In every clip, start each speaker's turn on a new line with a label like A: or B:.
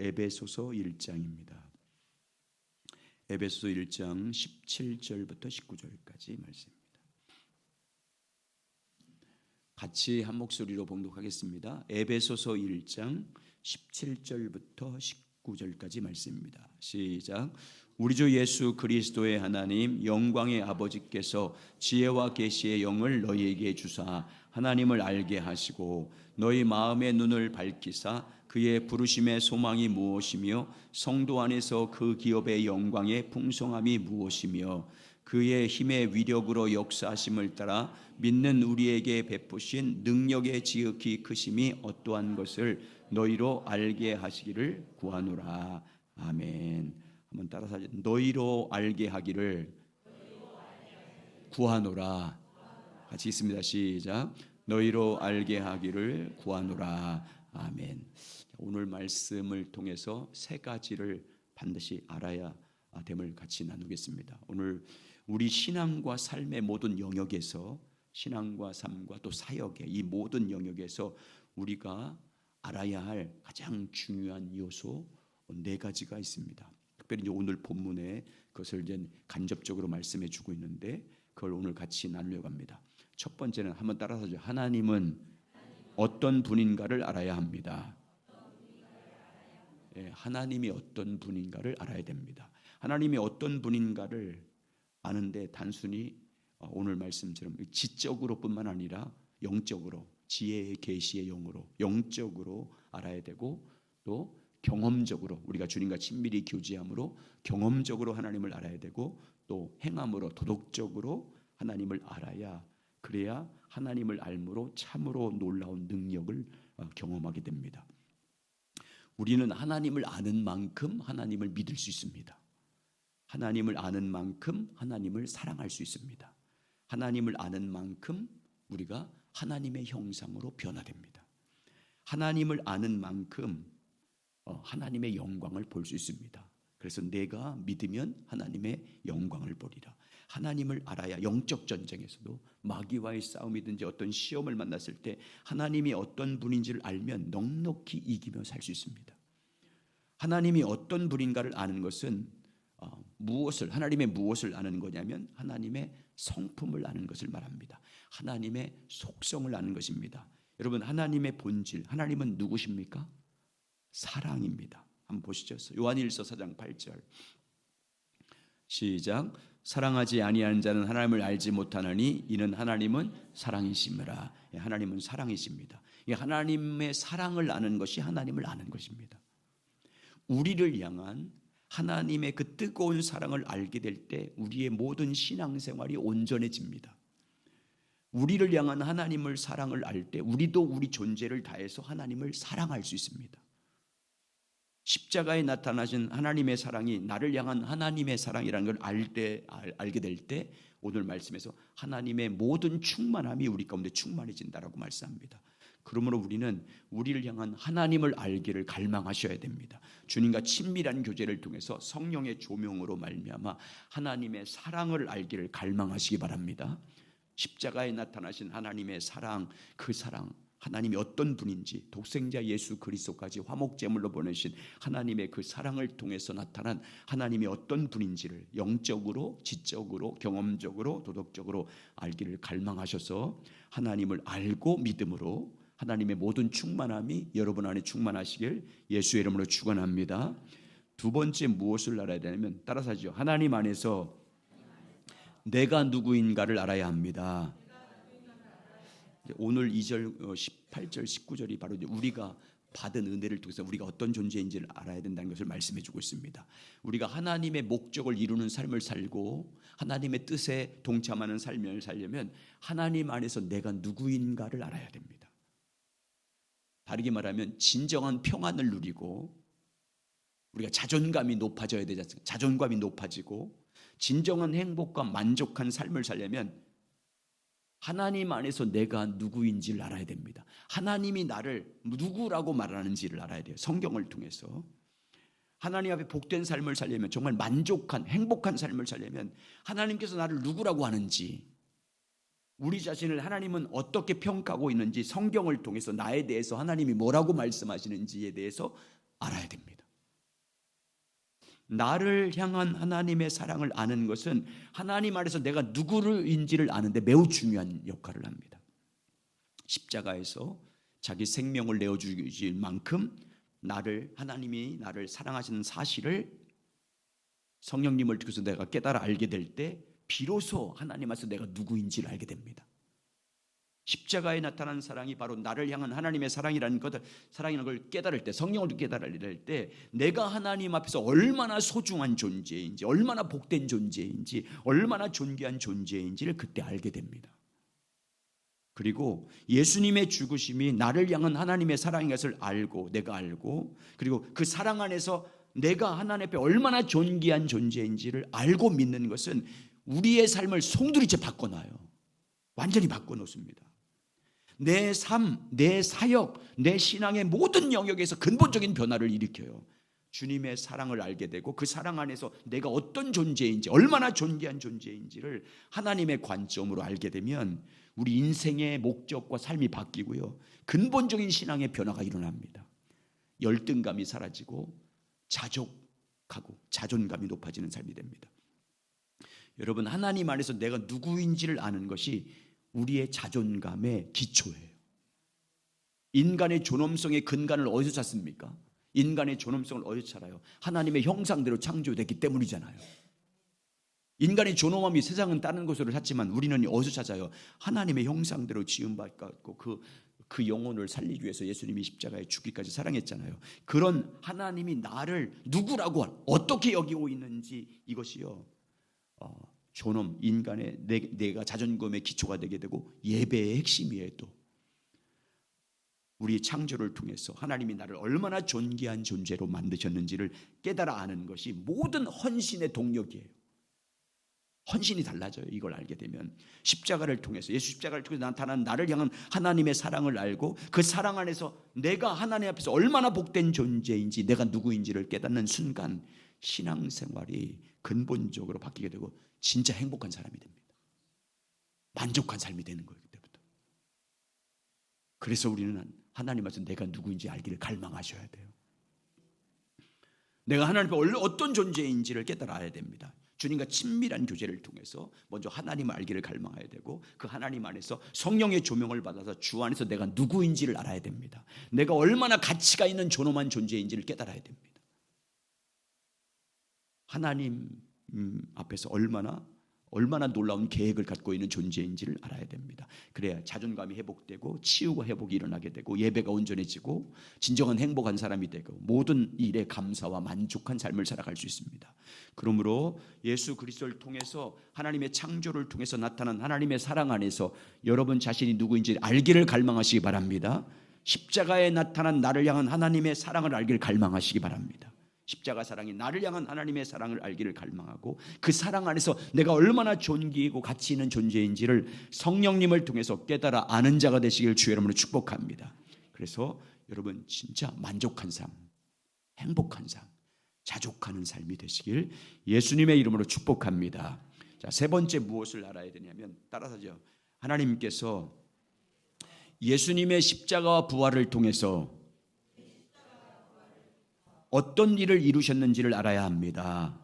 A: 에베소서 1장입니다. 에베소서 1장 17절부터 19절까지 말씀입니다. 같이 한 목소리로 봉독하겠습니다. 에베소서 1장 17절부터 19절까지 말씀입니다. 시작. 우리 주 예수 그리스도의 하나님 영광의 아버지께서 지혜와 계시의 영을 너희에게 주사 하나님을 알게 하시고 너희 마음의 눈을 밝히사 그의 부르심의 소망이 무엇이며 성도 안에서 그 기업의 영광의 풍성함이 무엇이며 그의 힘의 위력으로 역사하심을 따라 믿는 우리에게 베푸신 능력의 지극히 크심이 어떠한 것을 너희로 알게 하시기를 구하노라. 아멘. 한번 따라서 너희로 알게 하기를 구하노라. 같이 있습니다. 시작. 너희로 알게 하기를 구하노라. 아멘. 오늘 말씀을 통해서 세 가지를 반드시 알아야 됨을 같이 나누겠습니다. 오늘 우리 신앙과 삶의 모든 영역에서, 신앙과 삶과 또 사역의 이 모든 영역에서 우리가 알아야 할 가장 중요한 요소 네 가지가 있습니다. 특별히 이제 오늘 본문에 그것을 이제 간접적으로 말씀해 주고 있는데 그걸 오늘 같이 나누려고 합니다. 첫 번째는 한번 따라서 하나님은 어떤 분인가를 알아야 합니다. 하나님이 어떤 분인가를 알아야 됩니다. 하나님이 어떤 분인가를 아는데 단순히 오늘 말씀처럼 지적으로뿐만 아니라 영적으로, 지혜의 계시의 영으로 영적으로 알아야 되고 또 경험적으로 우리가 주님과 친밀히 교제함으로 경험적으로 하나님을 알아야 되고 또 행함으로 도덕적으로 하나님을 알아야, 그래야 하나님을 알므로 참으로 놀라운 능력을 경험하게 됩니다. 우리는 하나님을 아는 만큼 하나님을 믿을 수 있습니다. 하나님을 아는 만큼 하나님을 사랑할 수 있습니다. 하나님을 아는 만큼 우리가 하나님의 형상으로 변화됩니다. 하나님을 아는 만큼 하나님의 영광을 볼 수 있습니다. 그래서 내가 믿으면 하나님의 영광을 보리라. 하나님을 알아야 영적 전쟁에서도 마귀와의 싸움이든지 어떤 시험을 만났을 때 하나님이 어떤 분인지를 알면 넉넉히 이기며 살 수 있습니다. 하나님이 어떤 분인가를 아는 것은 하나님의 무엇을 아는 거냐면 하나님의 성품을 아는 것을 말합니다. 하나님의 속성을 아는 것입니다. 여러분, 하나님의 본질, 하나님은 누구십니까? 사랑입니다. 한번 보시죠. 요한일서 4장 8절 시작. 사랑하지 아니하는 자는 하나님을 알지 못하나니 이는 하나님은 사랑이심이라. 하나님은 사랑이십니다. 하나님의 사랑을 아는 것이 하나님을 아는 것입니다. 우리를 향한 하나님의 그 뜨거운 사랑을 알게 될 때 우리의 모든 신앙생활이 온전해집니다. 우리를 향한 하나님을 사랑을 알 때 우리도 우리 존재를 다해서 하나님을 사랑할 수 있습니다. 십자가에 나타나신 하나님의 사랑이 나를 향한 하나님의 사랑이라는 걸 알게 될 때 오늘 말씀에서 하나님의 모든 충만함이 우리 가운데 충만해진다라고 말씀합니다. 그러므로 우리는 우리를 향한 하나님을 알기를 갈망하셔야 됩니다. 주님과 친밀한 교제를 통해서 성령의 조명으로 말미암아 하나님의 사랑을 알기를 갈망하시기 바랍니다. 십자가에 나타나신 하나님의 사랑, 그 사랑, 하나님이 어떤 분인지 독생자 예수 그리스도까지 화목제물로 보내신 하나님의 그 사랑을 통해서 나타난 하나님이 어떤 분인지를 영적으로, 지적으로, 경험적으로, 도덕적으로 알기를 갈망하셔서 하나님을 알고 믿음으로 하나님의 모든 충만함이 여러분 안에 충만하시길 예수의 이름으로 축원합니다. 두 번째 무엇을 알아야 되냐면 따라서 하죠. 하나님 안에서 내가 누구인가를 알아야 합니다. 오늘 2절, 18절, 19절이 바로 우리가 받은 은혜를 통해서 우리가 어떤 존재인지를 알아야 된다는 것을 말씀해 주고 있습니다. 우리가 하나님의 목적을 이루는 삶을 살고 하나님의 뜻에 동참하는 삶을 살려면 하나님 안에서 내가 누구인가를 알아야 됩니다. 다르게 말하면 진정한 평안을 누리고 우리가 자존감이 높아져야 되지 않습니까? 자존감이 높아지고 진정한 행복과 만족한 삶을 살려면 하나님 안에서 내가 누구인지를 알아야 됩니다. 하나님이 나를 누구라고 말하는지를 알아야 돼요. 성경을 통해서. 하나님 앞에 복된 삶을 살려면, 정말 만족한 행복한 삶을 살려면 하나님께서 나를 누구라고 하는지, 우리 자신을 하나님은 어떻게 평가하고 있는지 성경을 통해서 나에 대해서 하나님이 뭐라고 말씀하시는지에 대해서 알아야 됩니다. 나를 향한 하나님의 사랑을 아는 것은 하나님 안에서 내가 누구인지를 아는데 매우 중요한 역할을 합니다. 십자가에서 자기 생명을 내어주실 만큼 하나님이 나를 사랑하시는 사실을 성령님을 통해서 내가 깨달아 알게 될 때 비로소 하나님 안에서 내가 누구인지를 알게 됩니다. 십자가에 나타난 사랑이 바로 나를 향한 하나님의 사랑이라는 걸 깨달을 때, 성령을 깨달을 때 내가 하나님 앞에서 얼마나 소중한 존재인지, 얼마나 복된 존재인지, 얼마나 존귀한 존재인지를 그때 알게 됩니다. 그리고 예수님의 죽으심이 나를 향한 하나님의 사랑인 것을 알고, 내가 알고, 그리고 그 사랑 안에서 내가 하나님 앞에 얼마나 존귀한 존재인지를 알고 믿는 것은 우리의 삶을 송두리째 바꿔놔요. 완전히 바꿔놓습니다. 내 삶, 내 사역, 내 신앙의 모든 영역에서 근본적인 변화를 일으켜요. 주님의 사랑을 알게 되고 그 사랑 안에서 내가 어떤 존재인지, 얼마나 존귀한 존재인지를 하나님의 관점으로 알게 되면 우리 인생의 목적과 삶이 바뀌고요, 근본적인 신앙의 변화가 일어납니다. 열등감이 사라지고 자족하고 자존감이 높아지는 삶이 됩니다. 여러분, 하나님 안에서 내가 누구인지를 아는 것이 우리의 자존감의 기초예요. 인간의 존엄성의 근간을 어디서 찾습니까? 인간의 존엄성을 어디서 찾아요? 하나님의 형상대로 창조됐기 때문이잖아요. 인간의 존엄함이 세상은 다른 곳으로 찾지만 우리는 어디서 찾아요? 하나님의 형상대로 지음받고 그 영혼을 살리기 위해서 예수님이 십자가에 죽기까지 사랑했잖아요. 그런 하나님이 나를 누구라고 어떻게 여기고 있는지, 이것이요 존엄, 인간의 내가 자존감의 기초가 되게 되고 예배의 핵심이에요. 또 우리 창조를 통해서 하나님이 나를 얼마나 존귀한 존재로 만드셨는지를 깨달아 아는 것이 모든 헌신의 동력이에요. 헌신이 달라져요. 이걸 알게 되면 십자가를 통해서, 예수 십자가를 통해서 나타난 나를 향한 하나님의 사랑을 알고 그 사랑 안에서 내가 하나님 앞에서 얼마나 복된 존재인지, 내가 누구인지를 깨닫는 순간 신앙생활이 근본적으로 바뀌게 되고 진짜 행복한 사람이 됩니다. 만족한 삶이 되는 거예요. 그때부터. 그래서 우리는 하나님 앞에서 내가 누구인지 알기를 갈망하셔야 돼요. 내가 하나님 앞에 어떤 존재인지를 깨달아야 됩니다. 주님과 친밀한 교제를 통해서 먼저 하나님을 알기를 갈망해야 되고, 그 하나님 안에서 성령의 조명을 받아서 주 안에서 내가 누구인지를 알아야 됩니다. 내가 얼마나 가치가 있는 존엄한 존재인지를 깨달아야 됩니다. 하나님 앞에서 얼마나 놀라운 계획을 갖고 있는 존재인지를 알아야 됩니다. 그래야 자존감이 회복되고 치유가 회복이 일어나게 되고 예배가 온전해지고 진정한 행복한 사람이 되고 모든 일에 감사와 만족한 삶을 살아갈 수 있습니다. 그러므로 예수 그리스도를 통해서, 하나님의 창조를 통해서 나타난 하나님의 사랑 안에서 여러분 자신이 누구인지 알기를 갈망하시기 바랍니다. 십자가에 나타난 나를 향한 하나님의 사랑을 알기를 갈망하시기 바랍니다. 십자가 사랑이 나를 향한 하나님의 사랑을 알기를 갈망하고 그 사랑 안에서 내가 얼마나 존귀하고 가치 있는 존재인지를 성령님을 통해서 깨달아 아는 자가 되시길 주의 이름으로 축복합니다. 그래서 여러분 진짜 만족한 삶, 행복한 삶, 자족하는 삶이 되시길 예수님의 이름으로 축복합니다. 자, 세 번째 무엇을 알아야 되냐면, 따라서죠, 하나님께서 예수님의 십자가와 부활을 통해서 어떤 일을 이루셨는지를 알아야 합니다.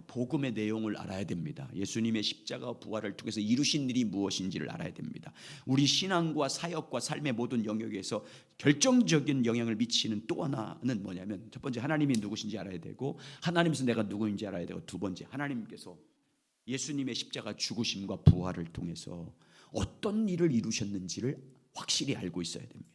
A: 복음의 내용을 알아야 됩니다. 예수님의 십자가와 부활을 통해서 이루신 일이 무엇인지를 알아야 됩니다. 우리 신앙과 사역과 삶의 모든 영역에서 결정적인 영향을 미치는 또 하나는 뭐냐면, 첫 번째 하나님이 누구신지 알아야 되고, 하나님께서 내가 누구인지 알아야 되고, 두 번째 하나님께서 예수님의 십자가 죽으심과 부활을 통해서 어떤 일을 이루셨는지를 확실히 알고 있어야 됩니다.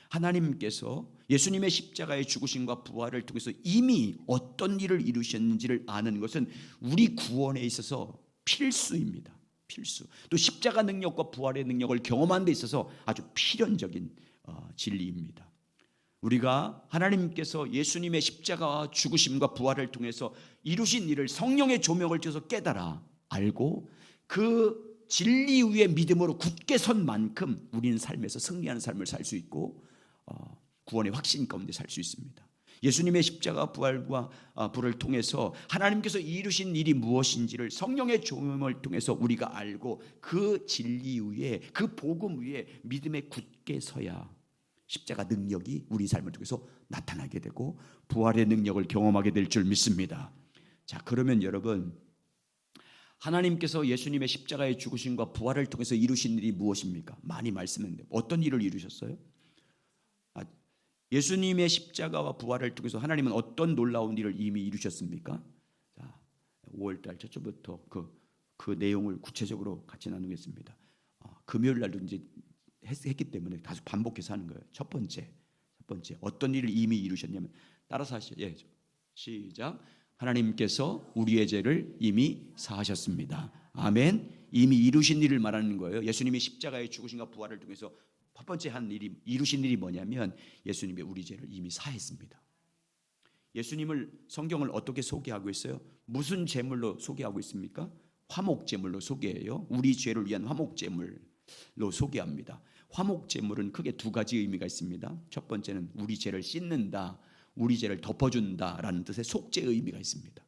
A: 하나님께서 예수님의 십자가의 죽으심과 부활을 통해서 이미 어떤 일을 이루셨는지를 아는 것은 우리 구원에 있어서 필수입니다. 필수. 또 십자가 능력과 부활의 능력을 경험하는 데 있어서 아주 필연적인 진리입니다. 우리가 하나님께서 예수님의 십자가와 죽으심과 부활을 통해서 이루신 일을 성령의 조명을 통해서 깨달아 알고 그 진리 위에 믿음으로 굳게 선 만큼 우리는 삶에서 승리하는 삶을 살 수 있고 구원의 확신 가운데 살 수 있습니다. 예수님의 십자가 부활과 부활을 통해서 하나님께서 이루신 일이 무엇인지를 성령의 조명을 통해서 우리가 알고 그 진리 위에, 그 복음 위에 믿음에 굳게 서야 십자가 능력이 우리 삶을 통해서 나타나게 되고 부활의 능력을 경험하게 될 줄 믿습니다. 자, 그러면 여러분, 하나님께서 예수님의 십자가의 죽으심과 부활을 통해서 이루신 일이 무엇입니까? 많이 말씀했는데 어떤 일을 이루셨어요? 예수님의 십자가와 부활을 통해서 하나님은 어떤 놀라운 일을 이미 이루셨습니까? 자, 5월달 첫주부터 그 내용을 구체적으로 같이 나누겠습니다. 금요일 날도 이제 했기 때문에 다시 반복해서 하는 거예요. 첫 번째 어떤 일을 이미 이루셨냐면 따라서 하시죠. 예, 시작. 하나님께서 우리의 죄를 이미 사하셨습니다. 아멘. 이미 이루신 일을 말하는 거예요. 예수님이 십자가의 죽으심과 부활을 통해서 첫 번째 이루신 일이 뭐냐면 예수님이 우리 죄를 이미 사했습니다. 예수님을 성경을 어떻게 소개하고 있어요? 무슨 제물로 소개하고 있습니까? 화목제물로 소개해요. 우리 죄를 위한 화목제물로 소개합니다. 화목제물은 크게 두 가지 의미가 있습니다. 첫 번째는 우리 죄를 씻는다, 우리 죄를 덮어준다라는 뜻의 속죄의 의미가 있습니다.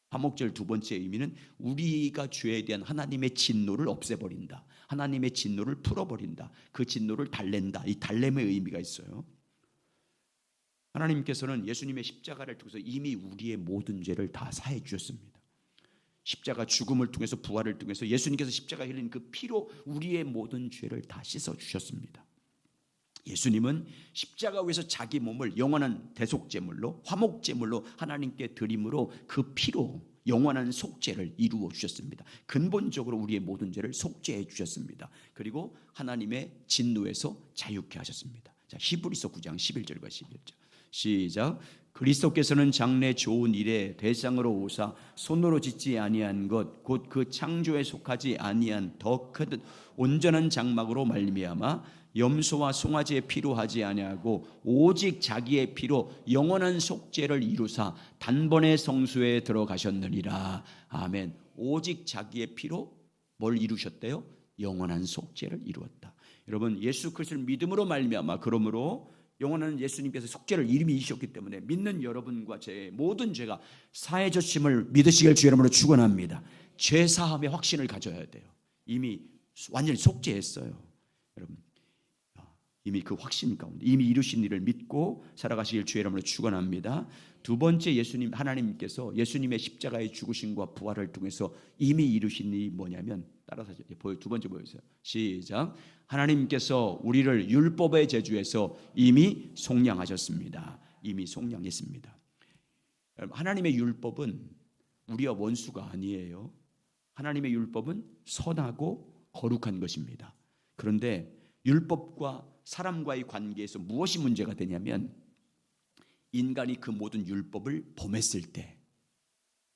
A: 화목제물 두 번째 의미는 우리가 죄에 대한 하나님의 진노를 없애버린다, 하나님의 진노를 풀어버린다, 그 진노를 달랜다, 이 달램의 의미가 있어요. 하나님께서는 예수님의 십자가를 통해서 이미 우리의 모든 죄를 다 사해 주셨습니다. 십자가 죽음을 통해서 부활을 통해서 예수님께서 십자가에 흘린 그 피로 우리의 모든 죄를 다 씻어 주셨습니다. 예수님은 십자가 위에서 자기 몸을 영원한 대속제물로 화목제물로 하나님께 드림으로 그 피로 영원한 속죄를 이루어 주셨습니다. 근본적으로 우리의 모든 죄를 속죄해 주셨습니다. 그리고 하나님의 진노에서 자유케 하셨습니다. 자, 히브리서 9장 11절과 12절 시작. 그리스도께서는 장래 좋은 일에 대상으로 오사 손으로 짓지 아니한 것 곧 그 창조에 속하지 아니한 더 큰 온전한 장막으로 말미암아 염소와 송아지의 피로 하지 아니하고 오직 자기의 피로 영원한 속죄를 이루사 단번에 성소에 들어가셨느니라. 아멘. 오직 자기의 피로 뭘 이루셨대요? 영원한 속죄를 이루었다. 여러분, 예수 그리스도를 믿음으로 말미암아 그러므로 영원한 예수님께서 속죄를 이미 이루셨기 때문에 믿는 여러분과 제 모든 죄가 사해졌음을 믿으시길 주 이름으로 축원합니다. 죄 사함의 확신을 가져야 돼요. 이미 완전히 속죄했어요. 여러분, 이미 그 확신 가운데 이미 이루신 일을 믿고 살아가시길 주의 이름으로 축원합니다. 두 번째, 하나님께서 예수님의 십자가의 죽으심과 부활을 통해서 이미 이루신 일이 뭐냐면 따라서 두 번째 보여주세요. 시작. 하나님께서 우리를 율법의 저주에서 이미 속량하셨습니다. 이미 속량했습니다. 하나님의 율법은 우리와 원수가 아니에요. 하나님의 율법은 선하고 거룩한 것입니다. 그런데 율법과 사람과의 관계에서 무엇이 문제가 되냐면 인간이 그 모든 율법을 범했을 때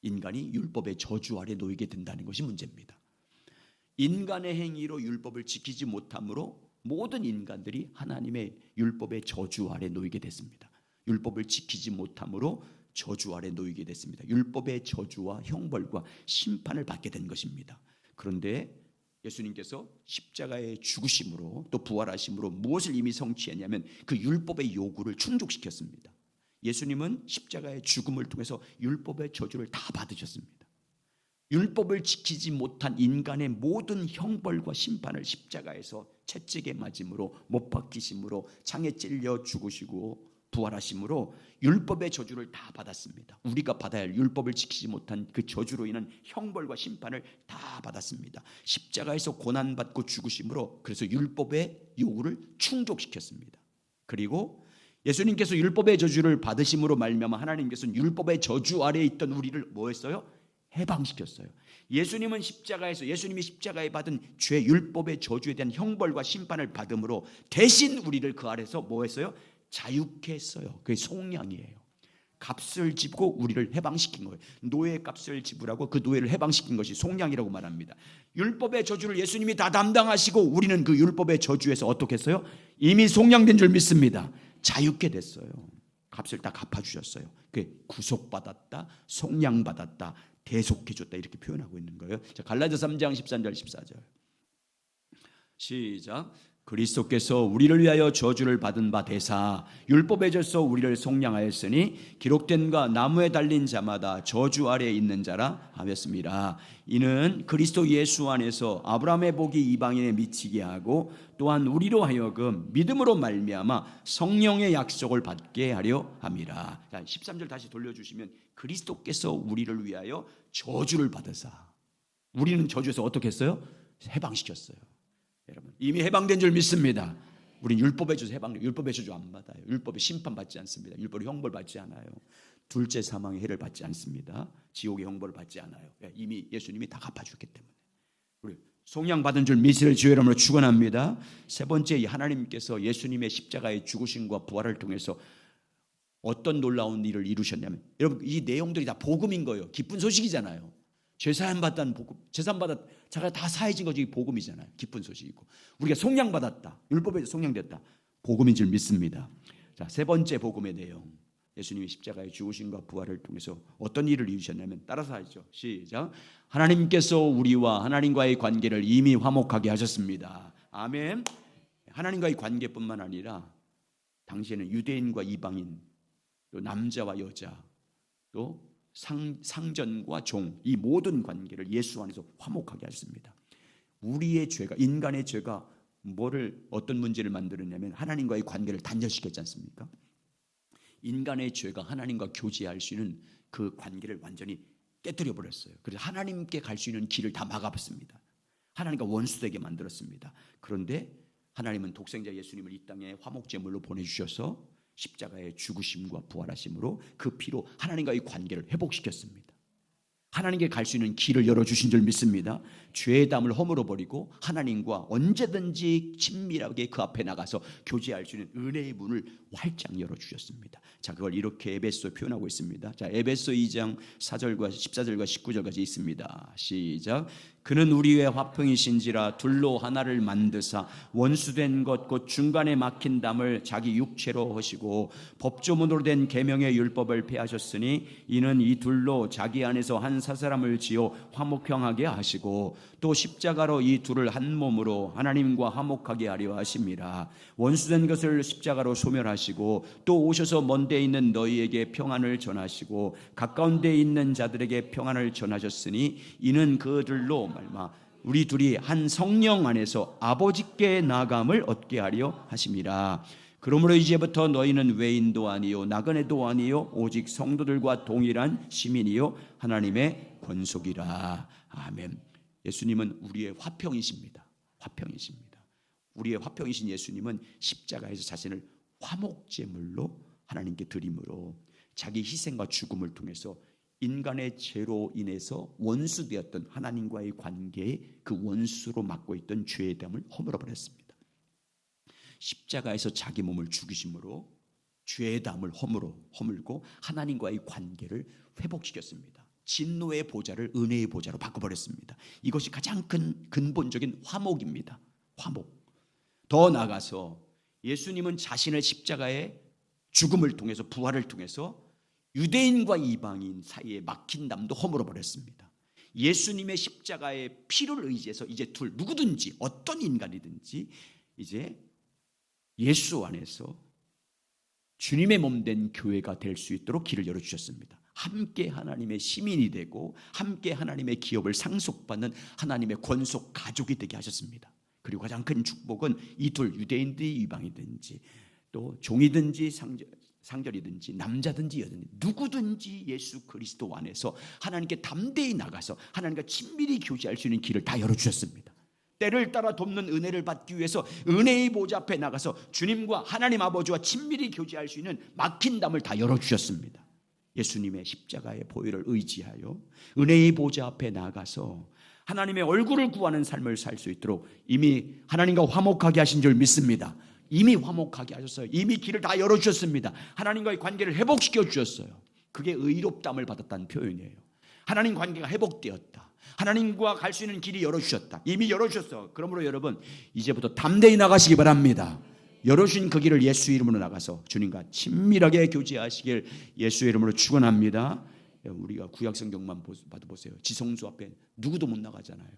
A: 인간이 율법의 저주 아래 놓이게 된다는 것이 문제입니다. 인간의 행위로 율법을 지키지 못함으로 모든 인간들이 하나님의 율법의 저주 아래 놓이게 됐습니다. 율법을 지키지 못함으로 저주 아래 놓이게 됐습니다. 율법의 저주와 형벌과 심판을 받게 된 것입니다. 그런데 예수님께서 십자가의 죽으심으로 또 부활하심으로 무엇을 이미 성취했냐면 그 율법의 요구를 충족시켰습니다. 예수님은 십자가의 죽음을 통해서 율법의 저주를 다 받으셨습니다. 율법을 지키지 못한 인간의 모든 형벌과 심판을 십자가에서 채찍에 맞음으로 못 박히심으로 창에 찔려 죽으시고 부활하심으로 율법의 저주를 다 받았습니다. 우리가 받아야 할 율법을 지키지 못한 그 저주로 인한 형벌과 심판을 다 받았습니다. 십자가에서 고난받고 죽으심으로 그래서 율법의 요구를 충족시켰습니다. 그리고 예수님께서 율법의 저주를 받으심으로 말미암아 하나님께서는 율법의 저주 아래에 있던 우리를 뭐 했어요? 해방시켰어요. 예수님이 십자가에 받은 죄 율법의 저주에 대한 형벌과 심판을 받음으로 대신 우리를 그 아래서 뭐 했어요? 자유케 했어요. 그게 속량이에요. 값을 지고 우리를 해방시킨 거예요. 노예 값을 지불하고 그 노예를 해방시킨 것이 속량이라고 말합니다. 율법의 저주를 예수님이 다 담당하시고 우리는 그 율법의 저주에서 어떻게 했어요? 이미 속량된 줄 믿습니다. 자유케 됐어요. 값을 다 갚아주셨어요. 그게 구속받았다, 속량받았다, 대속해줬다 이렇게 표현하고 있는 거예요. 자, 갈라디아 3장 13절 14절 시작. 그리스도께서 우리를 위하여 저주를 받은 바 되사 율법에 져서 우리를 속량하였으니 기록된가 나무에 달린 자마다 저주 아래에 있는 자라 하였습니다. 이는 그리스도 예수 안에서 아브라함의 복이 이방인에 미치게 하고 또한 우리로 하여금 믿음으로 말미암아 성령의 약속을 받게 하려 함이라. 자, 13절 다시 돌려주시면 그리스도께서 우리를 위하여 저주를 받으사, 우리는 저주에서 어떻게 했어요? 해방시켰어요. 여러분 이미 해방된 줄 믿습니다. 우린 율법의 저주 율법의 저주 안 받아요. 율법의 심판 받지 않습니다. 율법의 형벌 받지 않아요. 둘째 사망의 해를 받지 않습니다. 지옥의 형벌을 받지 않아요. 이미 예수님이 다 갚아주기 때문에 우리 속량 받은 줄 믿으실 주의 이름으로 축원합니다. 세 번째, 하나님께서 예수님의 십자가의 죽으심과 부활을 통해서 어떤 놀라운 일을 이루셨냐면, 여러분 이 내용들이 다 복음인 거예요. 기쁜 소식이잖아요. 죄사함 받다는 복음, 죄사함 받았, 자가 다 사해진 것이 복음이잖아요. 기쁜 소식이고 우리가 속량 받았다, 율법에 속량됐다, 복음인 줄 믿습니다. 자, 세 번째 복음의 내용, 예수님이 십자가의 죽으심과 부활을 통해서 어떤 일을 이루셨냐면, 따라서 하죠. 시작. 하나님께서 우리와 하나님과의 관계를 이미 화목하게 하셨습니다. 아멘. 하나님과의 관계뿐만 아니라 당시에는 유대인과 이방인, 또 남자와 여자, 또 상전과 종, 이 모든 관계를 예수 안에서 화목하게 하셨습니다. 우리의 죄가, 인간의 죄가 어떤 문제를 만들었냐면 하나님과의 관계를 단절시켰지 않습니까? 인간의 죄가 하나님과 교제할 수 있는 그 관계를 완전히 깨뜨려 버렸어요. 그래서 하나님께 갈 수 있는 길을 다 막아봤습니다. 하나님과 원수되게 만들었습니다. 그런데 하나님은 독생자 예수님을 이 땅에 화목제물로 보내주셔서 십자가의 죽으심과 부활하심으로 그 피로 하나님과의 관계를 회복시켰습니다. 하나님께 갈 수 있는 길을 열어주신 줄 믿습니다. 죄의 담을 허물어버리고 하나님과 언제든지 친밀하게 그 앞에 나가서 교제할 수 있는 은혜의 문을 활짝 열어주셨습니다. 자, 그걸 이렇게 에베소에 표현하고 있습니다. 자, 에베소 2장 4절과 14절과 19절까지 있습니다. 시작. 그는 우리의 화평이신지라 둘로 하나를 만드사 원수된 것 곧 중간에 막힌 담을 자기 육체로 하시고 법조문으로 된 계명의 율법을 폐하셨으니 이는 이 둘로 자기 안에서 한 사사람을 지어 화목형하게 하시고 또 십자가로 이 둘을 한 몸으로 하나님과 화목하게 하려 하심이라. 원수된 것을 십자가로 소멸하시고 또 오셔서 먼 데 있는 너희에게 평안을 전하시고 가까운 데 있는 자들에게 평안을 전하셨으니 이는 그들로 말마 우리 둘이 한 성령 안에서 아버지께 나아감을 얻게 하려 하심이라. 그러므로 이제부터 너희는 외인도 아니요 나그네도 아니요 오직 성도들과 동일한 시민이요 하나님의 권속이라. 아멘. 예수님은 우리의 화평이십니다. 화평이십니다. 우리의 화평이신 예수님은 십자가에서 자신을 화목제물로 하나님께 드림으로 자기 희생과 죽음을 통해서 인간의 죄로 인해서 원수되었던 하나님과의 관계에 그 원수로 맡고 있던 죄의 담을 허물어 버렸습니다. 십자가에서 자기 몸을 죽이심으로 죄의 담을 허물고 하나님과의 관계를 회복시켰습니다. 진노의 보좌를 은혜의 보좌로 바꿔버렸습니다. 이것이 가장 근본적인 화목입니다. 화목. 더 나아가서 예수님은 자신의 십자가의 죽음을 통해서, 부활을 통해서 유대인과 이방인 사이에 막힌 담도 허물어 버렸습니다. 예수님의 십자가의 피를 의지해서 이제 누구든지 어떤 인간이든지 이제 예수 안에서 주님의 몸된 교회가 될 수 있도록 길을 열어주셨습니다. 함께 하나님의 시민이 되고 함께 하나님의 기업을 상속받는 하나님의 권속 가족이 되게 하셨습니다. 그리고 가장 큰 축복은 이 둘, 유대인든지 이방이든지 또 종이든지 상절이든지 남자든지 여자든지 누구든지 예수 그리스도 안에서 하나님께 담대히 나가서 하나님과 친밀히 교제할 수 있는 길을 다 열어주셨습니다. 때를 따라 돕는 은혜를 받기 위해서 은혜의 보좌 앞에 나가서 주님과 하나님 아버지와 친밀히 교제할 수 있는 막힌 담을 다 열어주셨습니다. 예수님의 십자가의 보혈을 의지하여 은혜의 보좌 앞에 나가서 하나님의 얼굴을 구하는 삶을 살 수 있도록 이미 하나님과 화목하게 하신 줄 믿습니다. 이미 화목하게 하셨어요. 이미 길을 다 열어주셨습니다. 하나님과의 관계를 회복시켜 주셨어요. 그게 의롭담을 받았다는 표현이에요. 하나님 관계가 회복되었다. 하나님과 갈 수 있는 길이 열어주셨다. 이미 열어주셨어. 그러므로 여러분 이제부터 담대히 나가시기 바랍니다. 열어주신 그 길을 예수 이름으로 나가서 주님과 친밀하게 교제하시길 예수 이름으로 축원합니다. 우리가 구약성경만 봐도 보세요. 지성소 앞에 누구도 못 나가잖아요.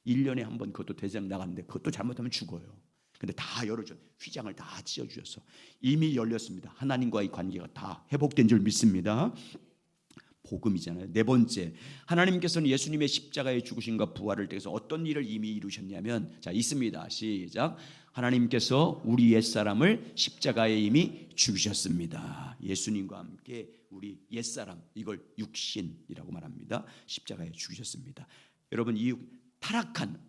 A: 1년에 한 번 그것도 대장 나갔는데 그것도 잘못하면 죽어요. 근데 다 열어줘. 휘장을 다 찢어주셔서 이미 열렸습니다. 하나님과의 관계가 다 회복된 줄 믿습니다. 복음이잖아요. 네 번째, 하나님께서는 예수님의 십자가의 죽으심과 부활을 통해서 어떤 일을 이미 이루셨냐면, 자, 있습니다. 시작. 하나님께서 우리 옛사람을 십자가에 이미 죽으셨습니다. 예수님과 함께 우리 옛사람, 이걸 육신이라고 말합니다. 십자가에 죽으셨습니다. 여러분, 이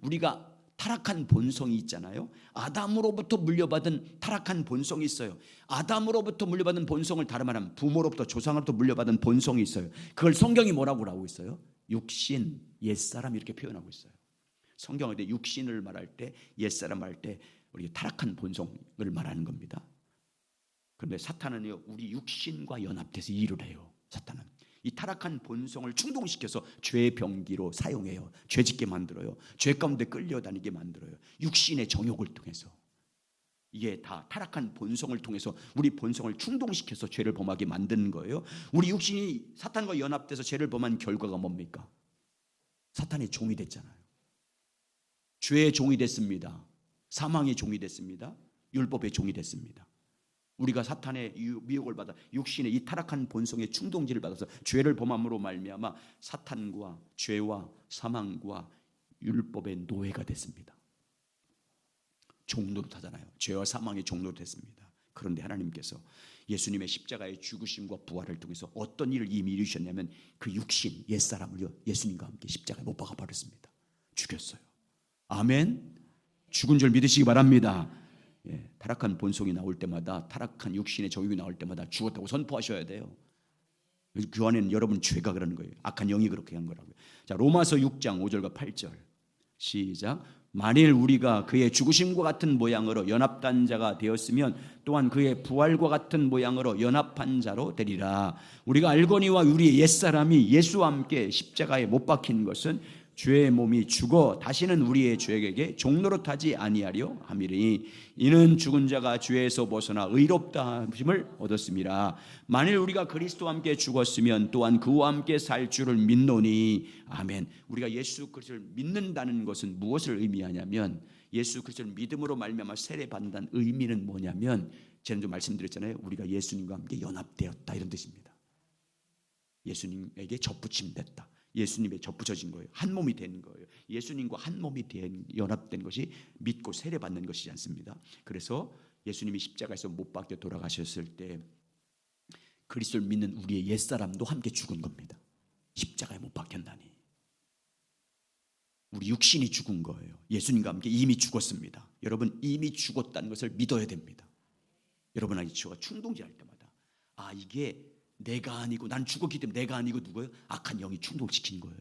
A: 우리가 타락한 본성이 있잖아요. 아담으로부터 물려받은 타락한 본성이 있어요. 아담으로부터 물려받은 본성을 다른 말하면 부모로부터 조상으로부터 물려받은 본성이 있어요. 그걸 성경이 뭐라고 하고 있어요? 육신, 옛사람 이렇게 표현하고 있어요. 성경에 육신을 말할 때, 옛사람 말할 때 우리 타락한 본성을 말하는 겁니다. 그런데 사탄은요, 우리 육신과 연합돼서 일을 해요. 사탄은 이 타락한 본성을 충동시켜서 죄의 병기로 사용해요. 죄짓게 만들어요. 죄 가운데 끌려다니게 만들어요. 육신의 정욕을 통해서. 이게 다 타락한 본성을 통해서 우리 본성을 충동시켜서 죄를 범하게 만드는 거예요. 우리 육신이 사탄과 연합돼서 죄를 범한 결과가 뭡니까? 사탄의 종이 됐잖아요. 죄의 종이 됐습니다. 사망의 종이 됐습니다. 율법의 종이 됐습니다. 우리가 사탄의 미혹을 받아 육신의 이 타락한 본성의 충동질을 받아서 죄를 범함으로 말미암아 사탄과 죄와 사망과 율법의 노예가 됐습니다. 종노릇하잖아요. 죄와 사망의 종노릇 됐습니다. 그런데 하나님께서 예수님의 십자가의 죽으심과 부활을 통해서 어떤 일을 이미 이루셨냐면 그 육신 옛사람을요, 예수님과 함께 십자가에 못 박아 버렸습니다. 죽였어요. 아멘. 죽은 줄 믿으시기 바랍니다. 예, 타락한 본성이 나올 때마다, 타락한 육신의 정욕이 나올 때마다 죽었다고 선포하셔야 돼요. 그 안에는 여러분 죄가 그러는 거예요. 악한 영이 그렇게 한 거라고요. 자, 로마서 6장 5절과 8절 시작. 만일 우리가 그의 죽으심과 같은 모양으로 연합한 자가 되었으면 또한 그의 부활과 같은 모양으로 연합한 자로 되리라. 우리가 알거니와 우리의 옛사람이 예수와 함께 십자가에 못 박힌 것은 죄의 몸이 죽어 다시는 우리의 죄에게 종노릇하지 아니하려 함이니 이는 죽은 자가 죄에서 벗어나 의롭다 하심을 얻었음이라. 만일 우리가 그리스도와 함께 죽었으면 또한 그와 함께 살 줄을 믿노니. 아멘. 우리가 예수 그리스도를 믿는다는 것은 무엇을 의미하냐면, 예수 그리스도를 믿음으로 말미암아 세례받는다는 의미는 뭐냐면, 지난주 말씀드렸잖아요. 우리가 예수님과 함께 연합되었다 이런 뜻입니다. 예수님에게 접붙임됐다. 예수님에 접붙여진 거예요. 한 몸이 된 거예요. 예수님과 한 몸이 된, 연합된 것이 믿고 세례받는 것이지 않습니다. 그래서 예수님이 십자가에서 못 박혀 돌아가셨을 때 그리스도를 믿는 우리의 옛사람도 함께 죽은 겁니다. 십자가에 못 박혔다니. 우리 육신이 죽은 거예요. 예수님과 함께 이미 죽었습니다. 여러분, 이미 죽었다는 것을 믿어야 됩니다. 여러분에게 죄가 충동질할 때마다, 아, 이게 내가 아니고, 난 죽었기 때문에 내가 아니고 누구예요? 악한 영이 충동시킨 거예요.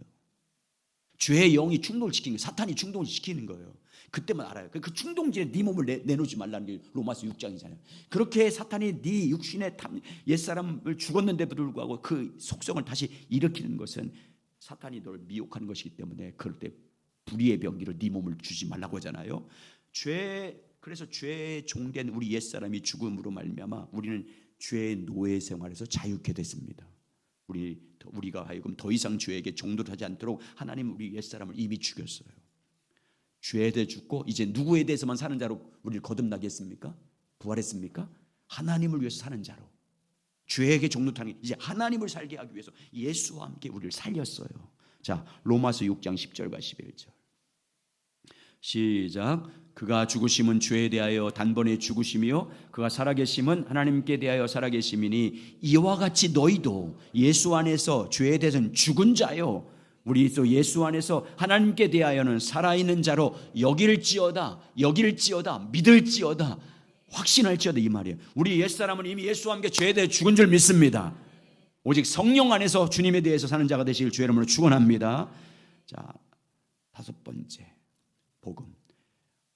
A: 죄의 영이 충동시킨 거예요. 사탄이 충동시키는 거예요. 그때만 알아요. 그 충동질에 네 몸을 내놓지 말라는 게 로마서 6장이잖아요. 그렇게 사탄이 네 육신의 옛사람을 죽었는데도 불구하고 그 속성을 다시 일으키는 것은 사탄이 널 미혹하는 것이기 때문에, 그럴 때 불의의 병기로 네 몸을 주지 말라고 하잖아요. 그래서 죄의 종된 우리 옛사람이 죽음으로 말미암아 우리는 죄의 노예 생활에서 자유케 됐습니다. 우리가 하여금 더 이상 죄에게 종노릇하지 않도록 하나님 우리 옛사람을 이미 죽였어요. 죄에 대해 죽고 이제 누구에 대해서만 사는 자로 우리를 거듭나게 했습니까? 부활했습니까? 하나님을 위해서 사는 자로, 죄에게 종노릇하는 게 이제 하나님을 살게 하기 위해서 예수와 함께 우리를 살렸어요. 자, 로마서 6장 10절과 11절 시작. 그가 죽으심은 죄에 대하여 단번에 죽으심이요 그가 살아계심은 하나님께 대하여 살아계심이니 이와 같이 너희도 예수 안에서 죄에 대해서는 죽은 자요 우리 또 예수 안에서 하나님께 대하여는 살아있는 자로 여길지어다 믿을지어다 확신할지어다, 이 말이에요. 우리 옛사람은 이미 예수와 함께 죄에 대해 죽은 줄 믿습니다. 오직 성령 안에서 주님에 대해서 사는 자가 되시길 주의 이름으로 축원합니다. 자, 다섯 번째 복음.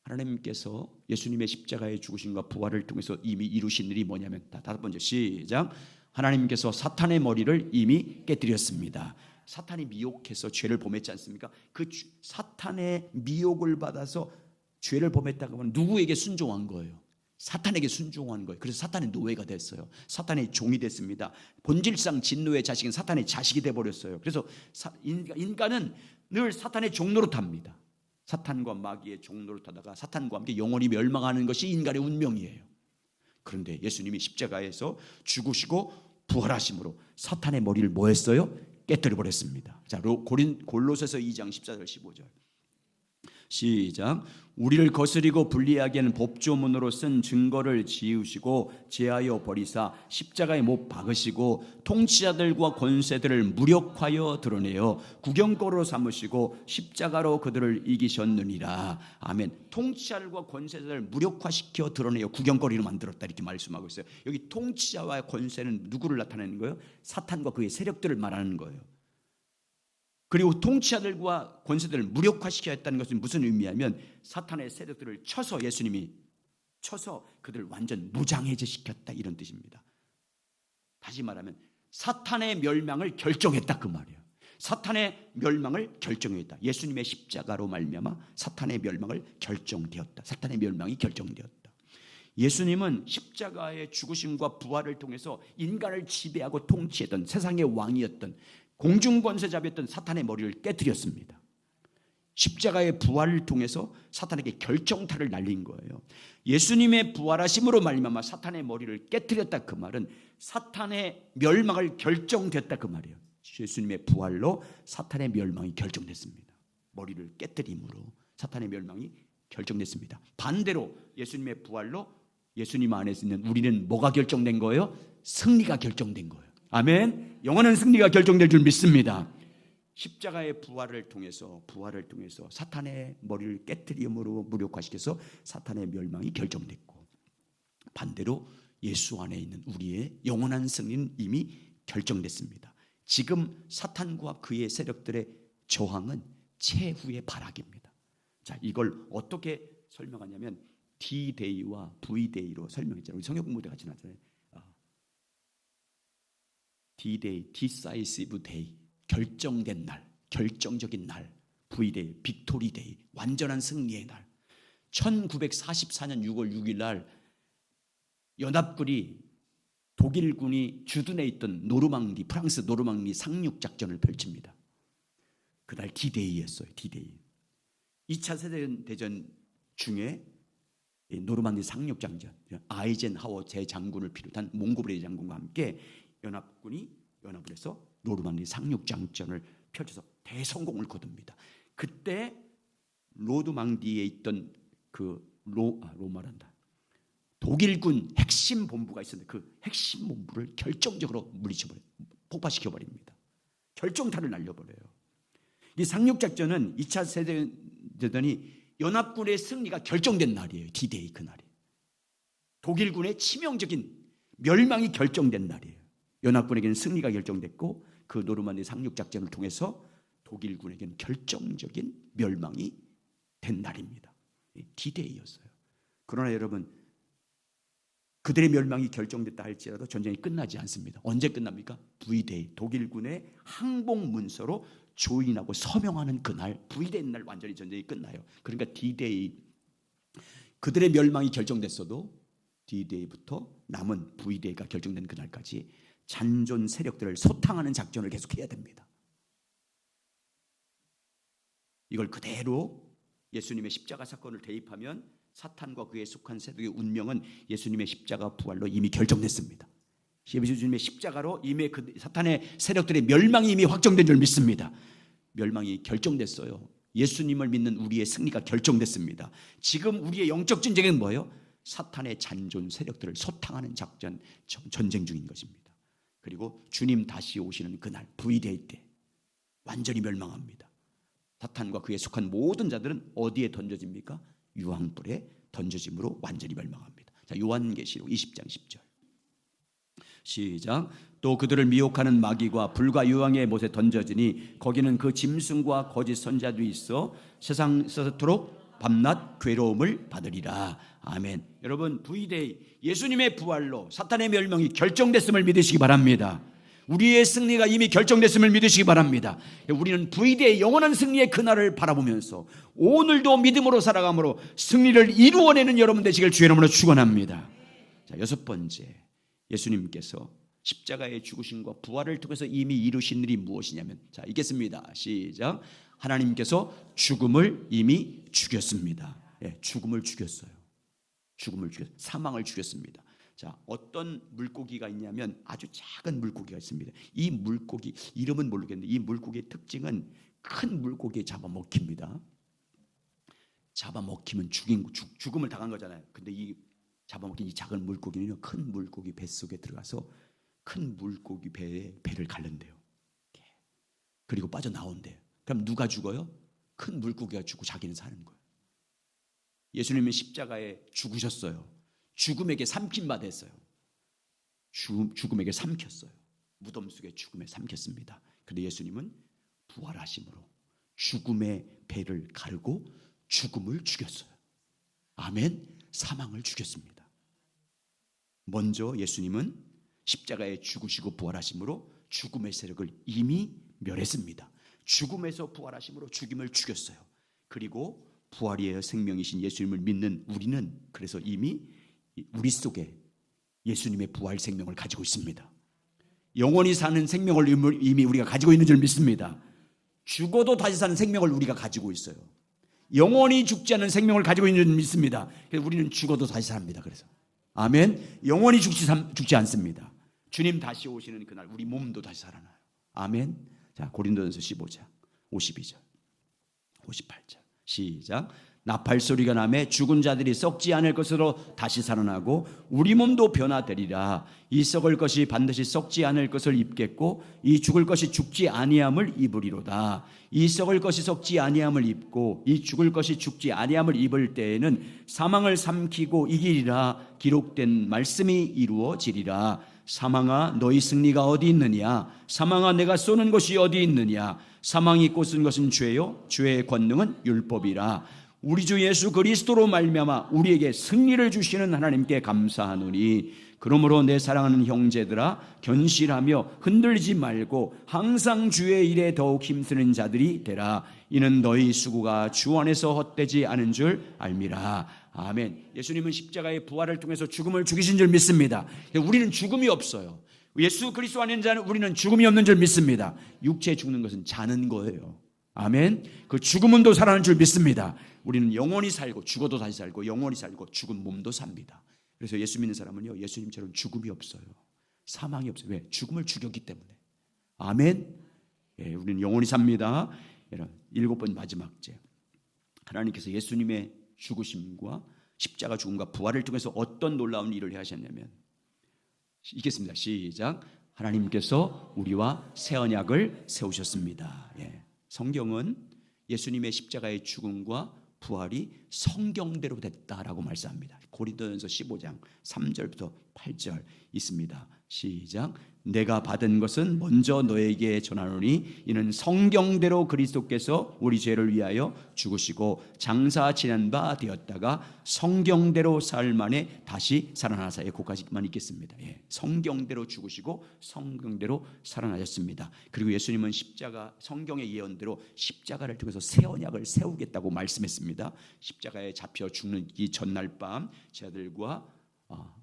A: 하나님께서 예수님의 십자가의 죽으심과 부활을 통해서 이미 이루신 일이 뭐냐면, 다섯 번째 시작. 하나님께서 사탄의 머리를 이미 깨뜨렸습니다. 사탄이 미혹해서 죄를 범했지 않습니까? 그 사탄의 미혹을 받아서 죄를 범했다고 하면 누구에게 순종한 거예요? 사탄에게 순종한 거예요. 그래서 사탄의 노예가 됐어요. 사탄의 종이 됐습니다. 본질상 진노의 자식은 사탄의 자식이 돼버렸어요. 그래서 인간은 늘 사탄의 종노릇합니다. 사탄과 마귀의 종노릇 하다가 사탄과 함께 영원히 멸망하는 것이 인간의 운명이에요. 그런데 예수님이 십자가에서 죽으시고 부활하심으로 사탄의 머리를 뭐 했어요? 깨뜨려 버렸습니다. 자, 골로새서 2장 14절 15절 시작. 우리를 거스리고 불리하게 하는 법조문으로 쓴 증거를 지우시고 제하여 버리사 십자가에 못 박으시고 통치자들과 권세들을 무력하여 드러내어 구경거로 삼으시고 십자가로 그들을 이기셨느니라. 아멘. 통치자들과 권세들을 무력화시켜 드러내어 구경거리로 만들었다 이렇게 말씀하고 있어요. 여기 통치자와 권세는 누구를 나타내는 거예요? 사탄과 그의 세력들을 말하는 거예요. 그리고 통치자들과 권세들을 무력화시켜야 했다는 것은 무슨 의미냐면 사탄의 세력들을 쳐서 예수님이 쳐서 그들을 완전 무장해제시켰다 이런 뜻입니다. 다시 말하면 사탄의 멸망을 결정했다 그 말이에요. 사탄의 멸망을 결정했다. 예수님의 십자가로 말미암아 사탄의 멸망을 결정되었다. 사탄의 멸망이 결정되었다. 예수님은 십자가의 죽으심과 부활을 통해서 인간을 지배하고 통치했던 세상의 왕이었던 공중권세자였던 사탄의 머리를 깨뜨렸습니다. 십자가의 부활을 통해서 사탄에게 결정타를 날린 거예요. 예수님의 부활하심으로 말미암아 사탄의 머리를 깨뜨렸다 그 말은 사탄의 멸망을 결정됐다 그 말이에요. 예수님의 부활로 사탄의 멸망이 결정됐습니다. 머리를 깨뜨림으로 사탄의 멸망이 결정됐습니다. 반대로 예수님의 부활로 예수님 안에 있는 우리는 뭐가 결정된 거예요? 승리가 결정된 거예요. 아멘. 영원한 승리가 결정될 줄 믿습니다. 십자가의 부활을 통해서 사탄의 머리를 깨뜨림으로 무력화시켜서 사탄의 멸망이 결정됐고, 반대로 예수 안에 있는 우리의 영원한 승리는 이미 결정됐습니다. 지금 사탄과 그의 세력들의 저항은 최후의 발악입니다. 자, 이걸 어떻게 설명하냐면 D-Day와 V-Day로 설명했잖아요. 우리 성경 공부 때 같이 나왔잖아요. D-Day, Decisive Day, 결정된 날, 결정적인 날. V-Day, 빅토리 데이, 완전한 승리의 날. 1944년 6월 6일 날 연합군이 독일군이 주둔해 있던 노르망디, 프랑스 노르망디 상륙 작전을 펼칩니다. 그날 D-Day였어요. D-Day. 2차 세계대전 중에 노르망디 상륙 작전, 아이젠하워 제장군을 비롯한 몽고브레이 장군과 함께 연합군이 연합을 해서 노르망디 상륙 작전을 펼쳐서 대성공을 거둡니다. 그때 로드망디에 있던 독일군 핵심 본부가 있었는데 그 핵심 본부를 결정적으로 물리쳐버려요. 폭파시켜버립니다. 결정타를 날려버려요. 이 상륙작전은 2차 세계대전이 연합군의 승리가 결정된 날이에요. D-Day 그날이. 독일군의 치명적인 멸망이 결정된 날이에요. 연합군에게는 승리가 결정됐고 그 노르만디 상륙작전을 통해서 독일군에게는 결정적인 멸망이 된 날입니다. D-Day였어요. 그러나 여러분, 그들의 멸망이 결정됐다 할지라도 전쟁이 끝나지 않습니다. 언제 끝납니까? V-Day, 독일군의 항복 문서로 조인하고 서명하는 그날, V-Day 날 완전히 전쟁이 끝나요. 그러니까 D-Day, 그들의 멸망이 결정됐어도 D-Day부터 남은 V-Day가 결정된 그날까지 잔존 세력들을 소탕하는 작전을 계속해야 됩니다. 이걸 그대로 예수님의 십자가 사건을 대입하면 사탄과 그에 속한 세력의 운명은 예수님의 십자가 부활로 이미 결정됐습니다. 예수님의 십자가로 이미 그 사탄의 세력들의 멸망이 이미 확정된 줄 믿습니다. 멸망이 결정됐어요. 예수님을 믿는 우리의 승리가 결정됐습니다. 지금 우리의 영적 전쟁은 뭐예요? 사탄의 잔존 세력들을 소탕하는 작전, 전쟁 중인 것입니다. 그리고 주님 다시 오시는 그날 V-Day 때 완전히 멸망합니다. 사탄과 그에 속한 모든 자들은 어디에 던져집니까? 유황불에 던져짐으로 완전히 멸망합니다. 자, 요한계시록 20장 10절 시작. 또 그들을 미혹하는 마귀가 불과 유황의 못에 던져지니 거기는 그 짐승과 거짓 선자들이 있어 세상에서 서도록 밤낮 괴로움을 받으리라. 아멘. 여러분, V-Day, 예수님의 부활로 사탄의 멸망이 결정됐음을 믿으시기 바랍니다. 우리의 승리가 이미 결정됐음을 믿으시기 바랍니다. 우리는 V-Day 영원한 승리의 그날을 바라보면서 오늘도 믿음으로 살아감으로 승리를 이루어내는 여러분 되시길 주의 이름으로 축원합니다. 자, 여섯 번째, 예수님께서 십자가의 죽으심과 부활을 통해서 이미 이루신 일이 무엇이냐면, 자, 읽겠습니다. 시작. 하나님께서 죽음을 이미 죽였습니다. 예, 죽음을 죽였어요. 사망을 죽였습니다. 자, 어떤 물고기가 있냐면 아주 작은 물고기가 있습니다. 이 물고기 이름은 모르겠는데 이 물고기의 특징은 큰 물고기에 잡아먹힙니다. 잡아먹히면 죽음을 당한 거잖아요. 근데 이 잡아먹힌 이 작은 물고기는요, 큰 물고기 뱃속에 들어가서 큰 물고기 배를 갈른대요. 그리고 빠져나온대요. 그럼 누가 죽어요? 큰 물고기가 죽고 자기는 사는 거예요. 예수님은 십자가에 죽으셨어요. 죽음에게 삼킴받았어요. 죽음에게 삼켰어요. 무덤 속에 죽음에 삼켰습니다. 그런데 예수님은 부활하심으로 죽음의 배를 갈고 죽음을 죽였어요. 아멘. 사망을 죽였습니다. 먼저 예수님은 십자가에 죽으시고 부활하심으로 죽음의 세력을 이미 멸했습니다. 죽음에서 부활하심으로 죽임을 죽였어요. 그리고 부활이에요 생명이신 예수님을 믿는 우리는 그래서 이미 우리 속에 예수님의 부활 생명을 가지고 있습니다. 영원히 사는 생명을 이미 우리가 가지고 있는 줄 믿습니다. 죽어도 다시 사는 생명을 우리가 가지고 있어요. 영원히 죽지 않는 생명을 가지고 있는 줄 믿습니다. 그래서 우리는 죽어도 다시 삽니다. 그래서 아멘. 영원히 죽지 않습니다. 주님 다시 오시는 그날 우리 몸도 다시 살아나요. 아멘. 자, 고린도전서 15장 52절 58절 시작. 나팔 소리가 나매 죽은 자들이 썩지 않을 것으로 다시 살아나고 우리 몸도 변화되리라. 이 썩을 것이 반드시 썩지 않을 것을 입겠고 이 죽을 것이 죽지 아니함을 입으리로다. 이 썩을 것이 썩지 아니함을 입고 이 죽을 것이 죽지 아니함을 입을 때에는 사망을 삼키고 이기리라. 기록된 말씀이 이루어지리라. 사망아 너희 승리가 어디 있느냐? 사망아 내가 쏘는 것이 어디 있느냐? 사망이 꽂은 것은 죄요 죄의 권능은 율법이라. 우리 주 예수 그리스도로 말미암아 우리에게 승리를 주시는 하나님께 감사하노니 그러므로 내 사랑하는 형제들아 견실하며 흔들리지 말고 항상 주의 일에 더욱 힘쓰는 자들이 되라. 이는 너희 수고가 주 안에서 헛되지 않은 줄 알미라. 아멘. 예수님은 십자가의 부활을 통해서 죽음을 죽이신 줄 믿습니다. 우리는 죽음이 없어요. 예수 그리스도 안에 있는 자는 우리는 죽음이 없는 줄 믿습니다. 육체에 죽는 것은 자는 거예요. 아멘. 그 죽음은 또 살아나는 줄 믿습니다. 우리는 영원히 살고 죽어도 다시 살고 영원히 살고 죽은 몸도 삽니다. 그래서 예수 믿는 사람은요, 예수님처럼 죽음이 없어요. 사망이 없어요. 왜? 죽음을 죽였기 때문에. 아멘. 예, 우리는 영원히 삽니다. 여러분, 7번 마지막 제. 하나님께서 예수님의 죽으심과 십자가 죽음과 부활을 통해서 어떤 놀라운 일을 하셨냐면, 읽겠습니다. 시작. 하나님께서 우리와 새 언약을 세우셨습니다. 예. 성경은 예수님의 십자가의 죽음과 부활이 성경대로 됐다라고 말씀합니다. 고린도전서 15장 3절부터 8절 있습니다. 시작. 내가 받은 것은 먼저 너에게 전하노니 이는 성경대로 그리스도께서 우리 죄를 위하여 죽으시고 장사 지난 바 되었다가 성경대로 사흘 만에 다시 살아나사. 거기까지만 읽겠습니다. 예. 성경대로 죽으시고 성경대로 살아나셨습니다. 그리고 예수님은 십자가 성경의 예언대로 십자가를 통해서 새 언약을 세우겠다고 말씀했습니다. 십자가에 잡혀 죽는 이 전날 밤 제 아들과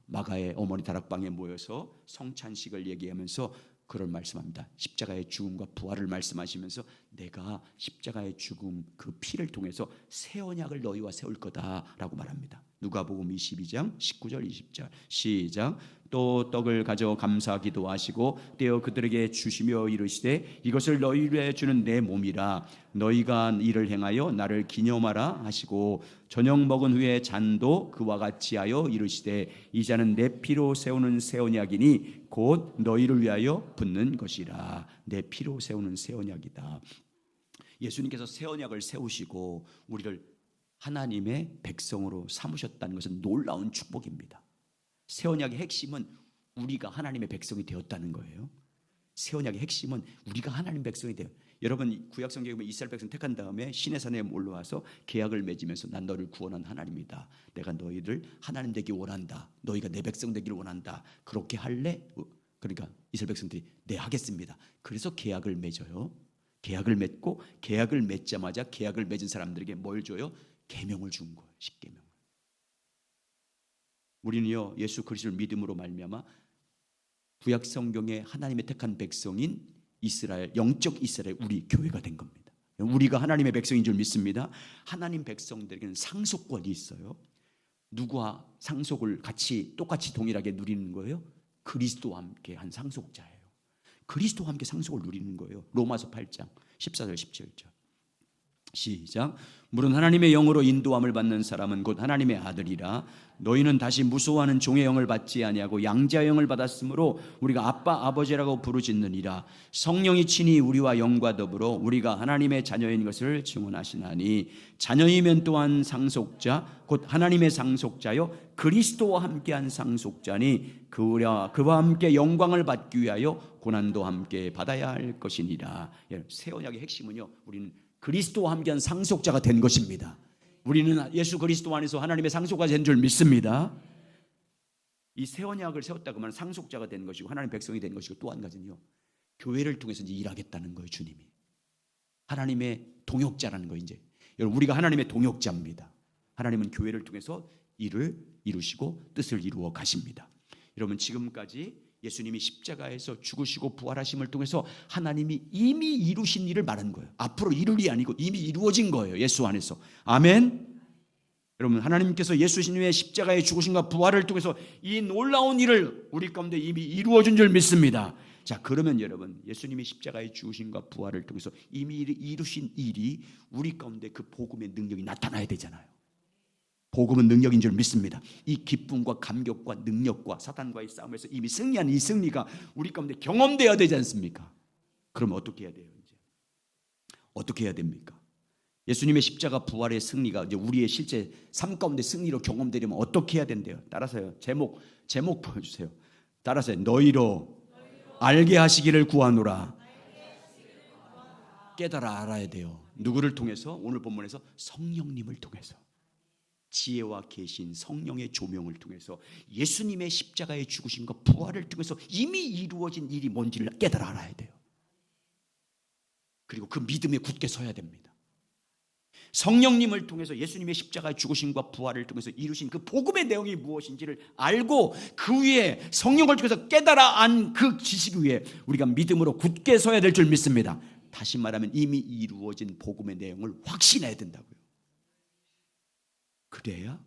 A: 마가의 어머니 다락방에 모여서 성찬식을 얘기하면서 그걸 말씀합니다. 십자가의 죽음과 부활을 말씀하시면서 내가 십자가의 죽음 그 피를 통해서 새 언약을 너희와 세울 거다라고 말합니다. 누가복음 22장 19절 20절 시작. 또 떡을 가져 감사 기도하시고 떼어 그들에게 주시며 이르시되 이것을 너희를 위해 주는 내 몸이라. 너희가 이를 행하여 나를 기념하라 하시고 저녁 먹은 후에 잔도 그와 같이 하여 이르시되 이 잔은 내 피로 세우는 새 언약이니 곧 너희를 위하여 붓는 것이라. 내 피로 세우는 새 언약이다. 예수님께서 새 언약을 세우시고 우리를 하나님의 백성으로 삼으셨다는 것은 놀라운 축복입니다. 새 언약의 핵심은 우리가 하나님의 백성이 되었다는 거예요. 새 언약의 핵심은 우리가 하나님 백성이 돼요. 여러분 구약 성경에 보면 이스라엘 백성 택한 다음에 시내산에 올라와서 계약을 맺으면서 난 너를 구원한 하나님이다. 내가 너희를 하나님 되기 원한다. 너희가 내 백성 되기를 원한다. 그렇게 할래? 그러니까 이스라엘 백성들이 네 하겠습니다. 그래서 계약을 맺어요. 계약을 맺고 계약을 맺자마자 계약을 맺은 사람들에게 뭘 줘요? 계명을 준 거예요. 십계명. 우리는요 예수 그리스도를 믿음으로 말미암아 구약 성경에 하나님의 택한 백성인 이스라엘, 영적 이스라엘, 우리 교회가 된 겁니다. 우리가 하나님의 백성인 줄 믿습니다. 하나님 백성들에게는 상속권이 있어요. 누구와 상속을 같이 똑같이 동일하게 누리는 거예요? 그리스도와 함께 한 상속자예요. 그리스도와 함께 상속을 누리는 거예요. 로마서 8장 14절 17절 시작. 물은 하나님의 영으로 인도함을 받는 사람은 곧 하나님의 아들이라. 너희는 다시 무소하는 종의 영을 받지 아니하고 양자의 영을 받았으므로 우리가 아빠 아버지라고 부르짖느니라. 성령이 친히 우리와 영과 더불어 우리가 하나님의 자녀인 것을 증언하시나니 자녀이면 또한 상속자 곧 하나님의 상속자요 그리스도와 함께한 상속자니 그와 함께 영광을 받기 위하여 고난도 함께 받아야 할 것이니라. 새 언약의 핵심은요, 우리는 그리스도와 함께한 상속자가 된 것입니다. 우리는 예수 그리스도 안에서 하나님의 상속자가 된 줄 믿습니다. 이 새 언약을 세웠다 그러면 상속자가 된 것이고 하나님의 백성이 된 것이고, 또 한 가지는요, 교회를 통해서 이제 일하겠다는 거예요. 주님이 하나님의 동역자라는 거예요. 이제 여러분, 우리가 하나님의 동역자입니다. 하나님은 교회를 통해서 일을 이루시고 뜻을 이루어 가십니다. 여러분, 지금까지 예수님이 십자가에서 죽으시고 부활하심을 통해서 하나님이 이미 이루신 일을 말하는 거예요. 앞으로 이룰 일이 아니고 이미 이루어진 거예요. 예수 안에서. 아멘. 여러분, 하나님께서 예수님의 십자가의 죽으심과 부활을 통해서 이 놀라운 일을 우리 가운데 이미 이루어준 줄 믿습니다. 자, 그러면 여러분, 예수님이 십자가의 죽으심과 부활을 통해서 이미 이루신 일이 우리 가운데 그 복음의 능력이 나타나야 되잖아요. 복음은 능력인 줄 믿습니다. 이 기쁨과 감격과 능력과 사탄과의 싸움에서 이미 승리한 이 승리가 우리 가운데 경험되어야 되지 않습니까? 그럼 어떻게 해야 돼요? 이제 어떻게 해야 됩니까? 예수님의 십자가 부활의 승리가 이제 우리의 실제 삶 가운데 승리로 경험되려면 어떻게 해야 된대요? 따라서요. 제목 보여주세요. 따라서요. 너희로 알게 하시기를 구하노라. 깨달아 알아야 돼요. 누구를 통해서? 오늘 본문에서 성령님을 통해서. 지혜와 계신 성령의 조명을 통해서 예수님의 십자가의 죽으심과 부활을 통해서 이미 이루어진 일이 뭔지를 깨달아 알아야 돼요. 그리고 그 믿음에 굳게 서야 됩니다. 성령님을 통해서 예수님의 십자가의 죽으심과 부활을 통해서 이루신 그 복음의 내용이 무엇인지를 알고 그 위에 성령을 통해서 깨달아 안 그 지식 위에 우리가 믿음으로 굳게 서야 될 줄 믿습니다. 다시 말하면 이미 이루어진 복음의 내용을 확신해야 된다고요. 그래야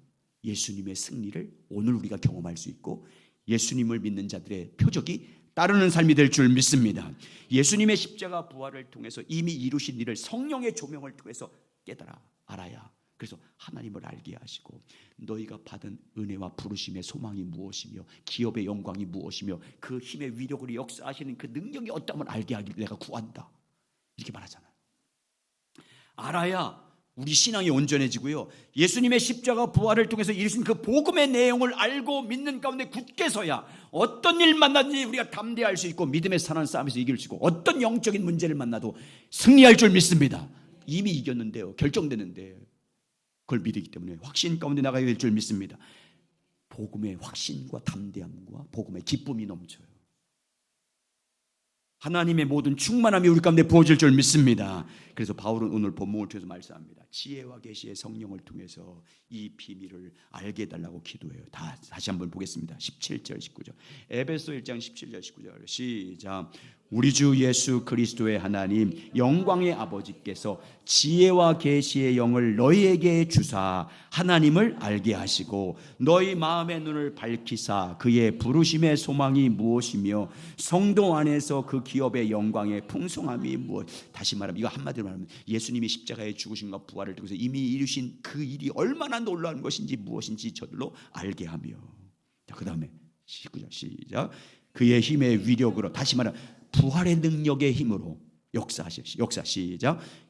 A: 예수님의 승리를 오늘 우리가 경험할 수 있고 예수님을 믿는 자들의 표적이 따르는 삶이 될 줄 믿습니다. 예수님의 십자가 부활을 통해서 이미 이루신 일을 성령의 조명을 통해서 깨달아 알아야, 그래서 하나님을 알게 하시고 너희가 받은 은혜와 부르심의 소망이 무엇이며 기업의 영광이 무엇이며 그 힘의 위력으로 역사하시는 그 능력이 어떠함을 알게 하기를 내가 구한다, 이렇게 말하잖아요. 알아야 우리 신앙이 온전해지고요, 예수님의 십자가 부활을 통해서 이루신 그 복음의 내용을 알고 믿는 가운데 굳게 서야 어떤 일 만나든지 우리가 담대할 수 있고 믿음의 사는 싸움에서 이길 수 있고 어떤 영적인 문제를 만나도 승리할 줄 믿습니다. 이미 이겼는데요, 결정되는데 그걸 믿기 때문에 확신 가운데 나가야 될 줄 믿습니다. 복음의 확신과 담대함과 복음의 기쁨이 넘쳐요. 하나님의 모든 충만함이 우리 가운데 부어질 줄 믿습니다. 그래서 바울은 오늘 본문을 통해서 말씀합니다. 지혜와 계시의 성령을 통해서 이 비밀을 알게 해달라고 기도해요. 다시 한번 보겠습니다. 17절 19절 에베소 1장 17절 19절 시작. 우리 주 예수 그리스도의 하나님 영광의 아버지께서 지혜와 계시의 영을 너희에게 주사 하나님을 알게 하시고 너희 마음의 눈을 밝히사 그의 부르심의 소망이 무엇이며 성도 안에서 그 기업의 영광의 풍성함이 무엇. 다시 말하면, 이거 한마디로 말하면 예수님이 십자가의 죽으심과 부활을 통해서 이미 이루신 그 일이 얼마나 놀라운 것인지 무엇인지 저들로 알게 하며. 자, 그 다음에 19절 시작. 그의 힘의 위력으로, 다시 말하면 부활의 능력의 힘으로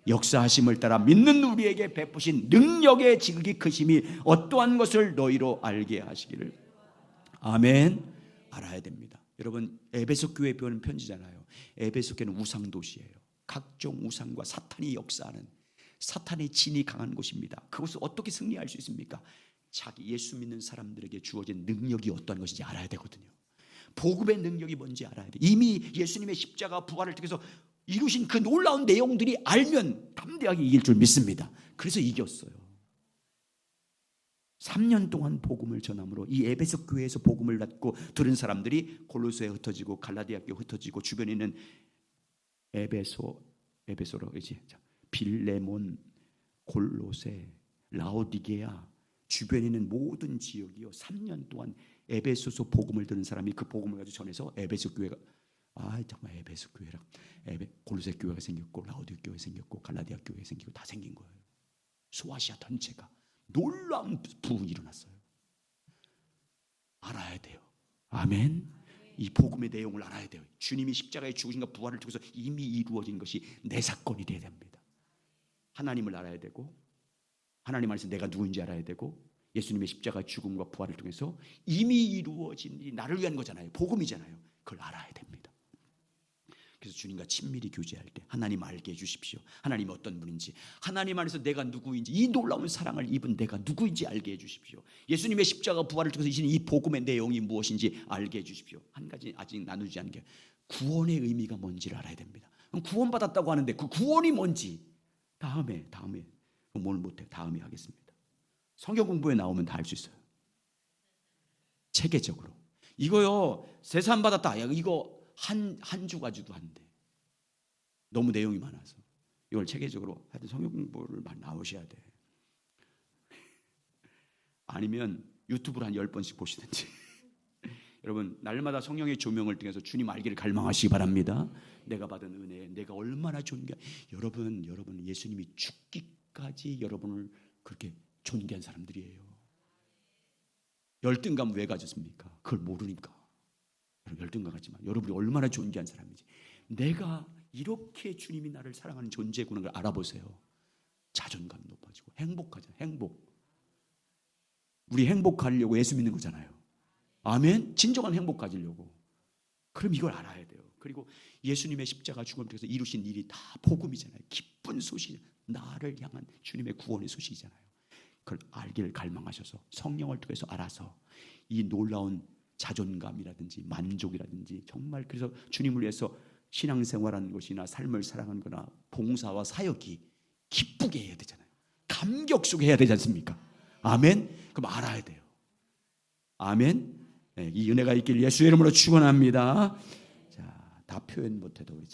A: 역사하심을 따라 믿는 우리에게 베푸신 능력의 지극히 크심이 어떠한 것을 너희로 알게 하시기를. 아멘. 알아야 됩니다. 여러분, 에베소 교회에 보낸 편지잖아요. 에베소 교회는 우상 도시예요. 각종 우상과 사탄이 역사하는, 사탄의 진이 강한 곳입니다. 그것을 어떻게 승리할 수 있습니까? 자기 예수 믿는 사람들에게 주어진 능력이 어떠한 것인지 알아야 되거든요. 복음의 능력이 뭔지 알아야 돼. 이미 예수님의 십자가 부활을 통해서 이루신 그 놀라운 내용들이 알면 담대하게 이길 줄 믿습니다. 그래서 이겼어요. 3년 동안 복음을 전함으로 이 에베소 교회에서 복음을 듣고 들은 사람들이 골로새에 흩어지고 갈라디아 교회 흩어지고 주변에 있는 에베소로 이제 빌레몬, 골로새, 라오디게아 주변에 있는 모든 지역이요 3년 동안 에베소서 복음을 들은 사람이 그 복음을 가지고 전해서 에베소 교회가 정말 에베소 교회랑 골로새 교회가 생겼고 라오디게아 교회 생겼고 갈라디아 교회 생기고 다 생긴 거예요. 소아시아 전체가 놀라운 부흥이 일어났어요. 알아야 돼요. 아멘. 이 복음의 내용을 알아야 돼요. 주님이 십자가에 죽으신가 부활을 통해서 이미 이루어진 것이 내 사건이 돼야 됩니다. 하나님을 알아야 되고 하나님 안에서 내가 누구인지 알아야 되고 예수님의 십자가 죽음과 부활을 통해서 이미 이루어진 일이 나를 위한 거잖아요. 복음이잖아요. 그걸 알아야 됩니다. 그래서 주님과 친밀히 교제할 때 하나님 알게 해주십시오. 하나님이 어떤 분인지, 하나님 안에서 내가 누구인지, 이 놀라운 사랑을 입은 내가 누구인지 알게 해주십시오. 예수님의 십자가 부활을 통해서 이신 이 복음의 내용이 무엇인지 알게 해주십시오. 한 가지 아직 나누지 않은 게 구원의 의미가 뭔지를 알아야 됩니다. 구원받았다고 하는데 그 구원이 뭔지 다음에 뭘 못해 다음에 하겠습니다. 성경 공부에 나오면 다 알 수 있어요. 체계적으로 이거요 세산 받았다 이거 한 주 가지고도 안 돼. 너무 내용이 많아서 이걸 체계적으로 하여튼 성경 공부를 많이 나오셔야 돼. 아니면 유튜브를 한 10번씩 보시든지. 여러분 날마다 성령의 조명을 통해서 주님 알기를 갈망하시기 바랍니다. 내가 받은 은혜, 내가 얼마나 존귀한 여러분 예수님이 죽기까지 여러분을 그렇게 존귀한 사람들이에요. 열등감 왜 가졌습니까? 그걸 모르니까. 열등감 같지만 여러분이 얼마나 존귀한 사람인지, 내가 이렇게 주님이 나를 사랑하는 존재구나 걸 알아보세요. 자존감 높아지고 행복하잖아요. 행복. 우리 행복하려고 예수 믿는 거잖아요. 아멘. 진정한 행복 가지려고. 그럼 이걸 알아야 돼요. 그리고 예수님의 십자가 죽음을 통해서 이루신 일이 다 복음이잖아요. 기쁜 소식, 나를 향한 주님의 구원의 소식이잖아요. 그걸 알기를 갈망하셔서 성령을 통해서 알아서 이 놀라운 자존감이라든지 만족이라든지 정말 그래서 주님을 위해서 신앙생활하는 것이나 삶을 살아가는 거나 봉사와 사역이 기쁘게 해야 되잖아요. 감격 속에 해야 되지 않습니까? 아멘. 그럼 알아야 돼요. 아멘. 이 은혜가 있길 예수의 이름으로 축원합니다. 자, 다 표현 못해도 우리